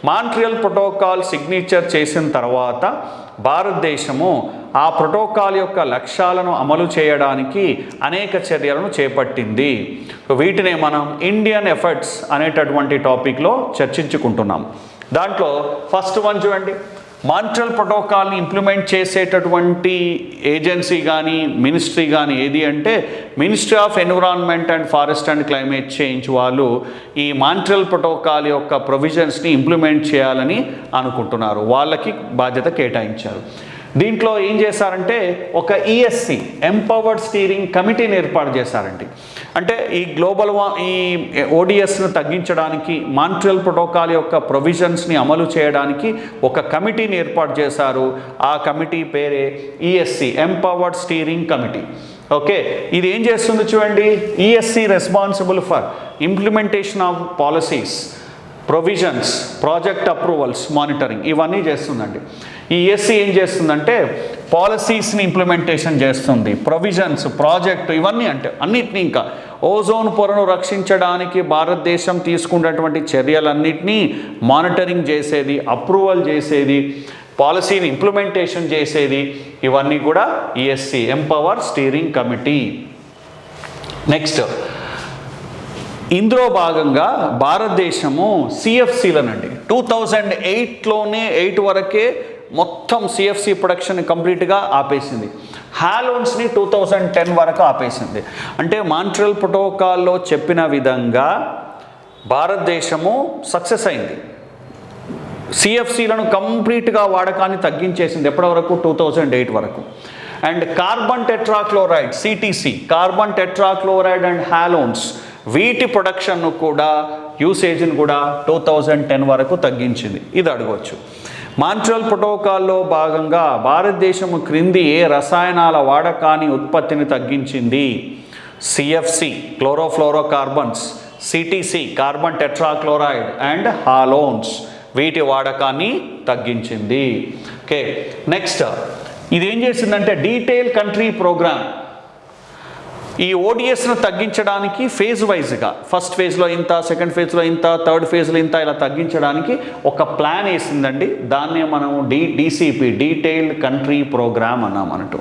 Montreal protocol signature చేసిన తర్వాత భారతదేశము ఆ ప్రోటోకాల్ యొక్క లక్ష్యాలను అమలు చేయడానికి అనేక చర్యలను చేపట్టింది. వీటినే మనం ఇండియన్ ఎఫర్ట్స్ అనేటటువంటి టాపిక్లో చర్చించుకుంటున్నాం. దాంట్లో ఫస్ట్ వన్ చూడండి, మాంట్రియల్ ప్రోటోకాల్ని ఇంప్లిమెంట్ చేసేటటువంటి ఏజెన్సీ కానీ మినిస్ట్రీ కానీ ఏది అంటే ministry of environment and forest and climate change వాళ్ళు ఈ మాంట్రియల్ ప్రోటోకాల్ యొక్క ప్రొవిజన్స్ని ఇంప్లిమెంట్ చేయాలని అనుకుంటున్నారు. వాళ్ళకి బాధ్యత కేటాయించారు. దీంట్లో ఏం చేశారంటే ఒక ఈఎస్సి ఎంపవర్డ్ స్టీరింగ్ కమిటీని ఏర్పాటు చేశారండి. అంటే ఈ ఈ ఓడిఎస్ను తగ్గించడానికి మాంట్రియల్ ప్రోటోకాల్ యొక్క ప్రొవిజన్స్ని అమలు చేయడానికి ఒక కమిటీని ఏర్పాటు చేశారు. ఆ కమిటీ పేరే ESC empowered steering committee. Okay, ఇది ఏం చేస్తుంది చూడండి, ESC responsible for implementation of policies, provisions, project approvals, monitoring ఇవన్నీ చేస్తుందండి. ఈ ఈఎస్సి ఏం చేస్తుందంటే పాలసీస్ని ఇంప్లిమెంటేషన్ చేస్తుంది, ప్రొవిజన్స్, ప్రాజెక్టు ఇవన్నీ అంటే అన్నిటినీ, ఇంకా ఓజోన్ పొరను రక్షించడానికి భారతదేశం తీసుకున్నటువంటి చర్యలన్నింటినీ మానిటరింగ్ చేసేది, అప్రూవల్ చేసేది, పాలసీని ఇంప్లిమెంటేషన్ చేసేది, ఇవన్నీ కూడా ESC empower steering committee. Next, ఇందులో భాగంగా భారతదేశము సిఎఫ్సీలనండి 2008లోనే 8 వరకే మొత్తం సిఎఫ్సి ప్రొడక్షన్ కంప్లీట్గా ఆపేసింది. హాలోన్స్ని 2010 వరకు ఆపేసింది. అంటే మాంట్రియల్ ప్రోటోకాల్లో చెప్పిన విధంగా భారతదేశము సక్సెస్ అయింది. సిఎఫ్సీలను కంప్లీట్గా వాడకాన్ని తగ్గించేసింది. ఎప్పటి వరకు? 2008 వరకు. And carbon tetrachloride CTC, carbon tetrachloride and halons వీటి ప్రొడక్షన్ను కూడా, యూసేజ్ని కూడా 2010 వరకు తగ్గించింది. ఇది అడగవచ్చు. మాంట్రియల్ ప్రోటోకాల్లో భాగంగా భారతదేశము క్రింది ఏ రసాయనాల వాడకాన్ని ఉత్పత్తిని తగ్గించింది? CFC chlorofluorocarbons, CTC carbon tetrachloride and halons వీటి వాడకాన్ని తగ్గించింది. ఓకే, నెక్స్ట్, ఇదేం చేసిందంటే డీటెయిల్ కంట్రీ ప్రోగ్రామ్. ఈ ఓడిఎస్ను తగ్గించడానికి ఫేజ్ వైజ్గా ఫస్ట్ ఫేజ్లో ఇంత, సెకండ్ ఫేజ్లో ఇంత, థర్డ్ ఫేజ్లో ఇంత ఇలా తగ్గించడానికి ఒక ప్లాన్ వేసిందండి. దాన్నే మనం డిసిపి డీటెయిల్డ్ కంట్రీ ప్రోగ్రామ్ అన్నాం అన్నట్టు.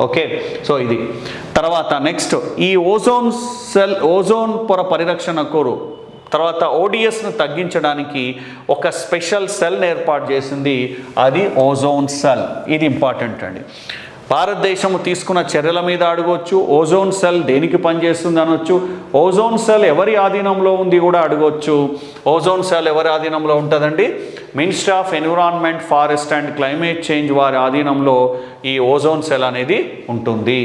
ఓకే, సో ఇది తర్వాత నెక్స్ట్, ఈ ఓజోన్ పొర పరిరక్షణ కోరు తర్వాత ఓడిఎస్ను తగ్గించడానికి ఒక స్పెషల్ సెల్ని ఏర్పాటు చేసింది. అది ఓజోన్ సెల్. ఇది ఇంపార్టెంట్ అండి. భారతదేశము తీసుకున్న చర్యల మీద అడగవచ్చు. ఓజోన్ సెల్ దేనికి పనిచేస్తుంది అనొచ్చు. ఓజోన్ సెల్ ఎవరి ఆధీనంలో ఉంది కూడా అడగవచ్చు. ఓజోన్ సెల్ ఎవరి ఆధీనంలో ఉంటుందండి? Ministry of environment, forest and climate change వారి ఆధీనంలో ఈ ఓజోన్ సెల్ అనేది ఉంటుంది.